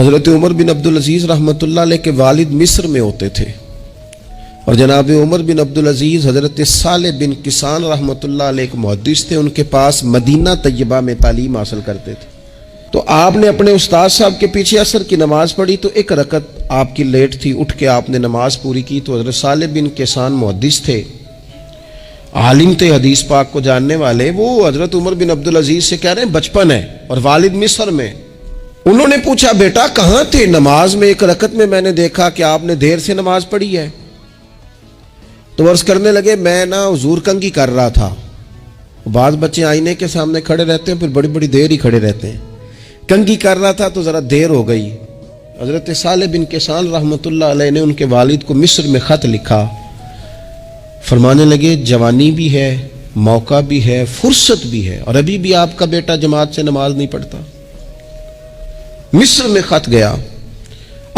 حضرت عمر بن عبدالعزیز رحمۃ اللہ علیہ کے والد مصر میں ہوتے تھے، اور جناب عمر بن عبدالعزیز حضرت صالح بن کسان رحمۃ اللہ علیہ ایک محدث تھے، ان کے پاس مدینہ طیبہ میں تعلیم حاصل کرتے تھے۔ تو آپ نے اپنے استاد صاحب کے پیچھے عصر کی نماز پڑھی، تو ایک رکعت آپ کی لیٹ تھی، اٹھ کے آپ نے نماز پوری کی۔ تو حضرت صالح بن کسان محدث تھے، عالم تھے، حدیث پاک کو جاننے والے۔ وہ حضرت عمر بن عبدالعزیز سے کہہ رہے ہیں بچپن ہے اور والد مصر میں۔ انہوں نے پوچھا بیٹا کہاں تھے نماز میں؟ ایک رکعت میں نے دیکھا کہ آپ نے دیر سے نماز پڑھی ہے۔ تو عرض کرنے لگے میں حضور کنگھی کر رہا تھا۔ بعض بچے آئینے کے سامنے کھڑے رہتے ہیں، پھر بڑی بڑی دیر ہی کھڑے رہتے ہیں۔ کنگھی کر رہا تھا تو ذرا دیر ہو گئی۔ حضرت صالح بن کسان رحمۃ اللہ علیہ نے ان کے والد کو مصر میں خط لکھا، فرمانے لگے جوانی بھی ہے، موقع بھی ہے، فرصت بھی ہے، اور ابھی بھی آپ کا بیٹا جماعت سے نماز نہیں پڑھتا۔ مصر میں خط گیا۔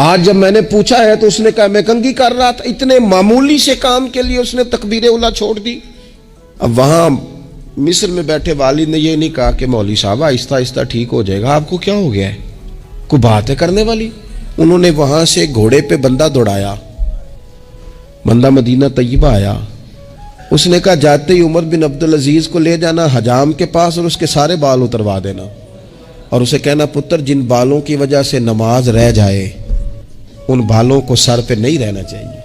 آج جب میں نے پوچھا ہے تو اس نے کہا میں کنگھی کر رہا تھا۔ اتنے معمولی سے کام کے لیے اس نے تکبیر اولیٰ چھوڑ دی۔ اب وہاں مصر میں بیٹھے والد نے یہ نہیں کہا کہ مولوی صاحب آہستہ آہستہ ٹھیک ہو جائے گا، آپ کو کیا ہو گیا ہے، کوئی بات ہے کرنے والی؟ انہوں نے وہاں سے گھوڑے پہ بندہ دوڑایا، بندہ مدینہ طیبہ آیا۔ اس نے کہا جاتے ہی عمر بن عبدالعزیز کو لے جانا حجام کے پاس اور اس کے سارے بال اتروا دینا، اور اسے کہنا پتر جن بالوں کی وجہ سے نماز رہ جائے ان بالوں کو سر پہ نہیں رہنا چاہیے۔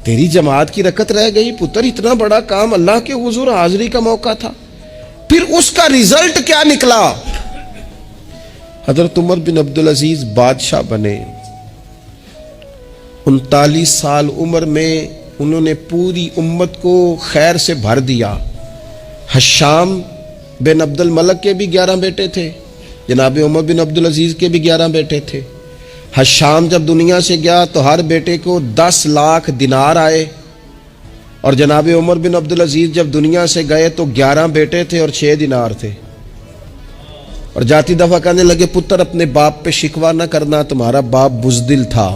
تیری جماعت کی رکعت رہ گئی پتر، اتنا بڑا کام، اللہ کے حضور حاضری کا موقع تھا۔ پھر اس کا ریزلٹ کیا نکلا؟ حضرت عمر بن عبدالعزیز بادشاہ بنے۔ 39 سال عمر میں انہوں نے پوری امت کو خیر سے بھر دیا۔ حشام بن عبد الملک کے بھی 11 بیٹے تھے، جناب عمر بن عبدالعزیز کے بھی 11 بیٹے تھے۔ حشام جب دنیا سے گیا تو ہر بیٹے کو 10 لاکھ دینار آئے، اور جناب عمر بن عبدالعزیز جب دنیا سے گئے تو 11 بیٹے تھے اور 6 دینار تھے۔ اور جاتی دفعہ کہنے لگے پتر اپنے باپ پہ شکوہ نہ کرنا، تمہارا باپ بزدل تھا،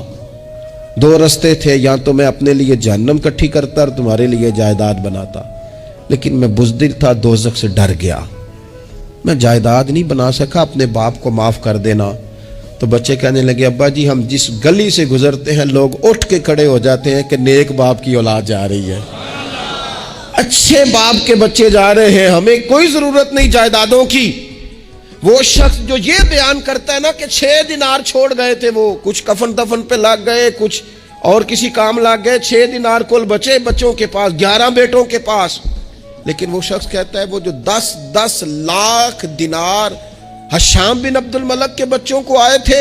2 رستے تھے، یا تو میں اپنے لیے جہنم کٹھی کرتا اور تمہارے لیے جائیداد بناتا، لیکن میں بزدل تھا، دوزخ سے ڈر گیا، میں جائیداد نہیں بنا سکا، اپنے باپ کو معاف کر دینا۔ تو بچے کہنے لگے ابا جی ہم جس گلی سے گزرتے ہیں لوگ اٹھ کے کھڑے ہو جاتے ہیں کہ نیک باپ کی اولاد جا رہی ہے، اچھے باپ کے بچے جا رہے ہیں، ہمیں کوئی ضرورت نہیں جائیدادوں کی۔ وہ شخص جو یہ بیان کرتا ہے نا کہ 6 دینار چھوڑ گئے تھے، وہ کچھ کفن دفن پہ لگ گئے، کچھ اور کسی کام لگ گئے، 6 دینار کل بچے بچوں کے پاس، 11 بیٹوں کے پاس۔ لیکن وہ شخص کہتا ہے وہ جو 10 لاکھ دینار حشام بن عبد الملک کے بچوں کو آئے تھے،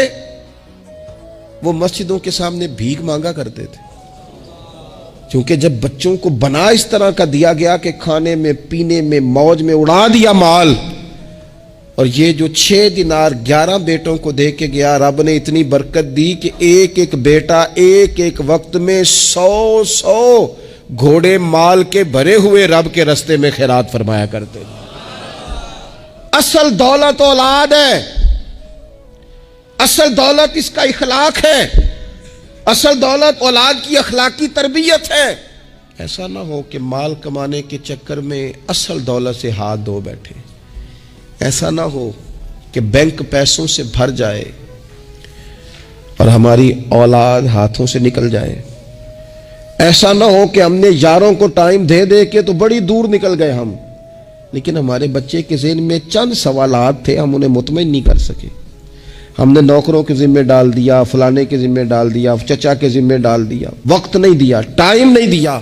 وہ مسجدوں کے سامنے بھیک مانگا کرتے تھے، کیونکہ جب بچوں کو بنا اس طرح کا دیا گیا کہ کھانے میں پینے میں موج میں اڑا دیا مال، اور یہ جو 6 دینار 11 بیٹوں کو دے کے گیا، رب نے اتنی برکت دی کہ ایک ایک بیٹا ایک وقت میں 100 گھوڑے مال کے بھرے ہوئے رب کے رستے میں خیرات فرمایا کرتے ہیں۔ اصل دولت اولاد ہے، اصل دولت اس کا اخلاق ہے، اصل دولت اولاد کی اخلاقی تربیت ہے۔ ایسا نہ ہو کہ مال کمانے کے چکر میں اصل دولت سے ہاتھ دھو بیٹھے، ایسا نہ ہو کہ بینک پیسوں سے بھر جائے اور ہماری اولاد ہاتھوں سے نکل جائے، ایسا نہ ہو کہ ہم نے یاروں کو ٹائم دے دے کے تو بڑی دور نکل گئے ہم، لیکن ہمارے بچے کے ذہن میں چند سوالات تھے، ہم انہیں مطمئن نہیں کر سکے، ہم نے نوکروں کے ذمہ ڈال دیا، فلانے کے ذمہ ڈال دیا، چچا کے ذمہ ڈال دیا، وقت نہیں دیا، ٹائم نہیں دیا۔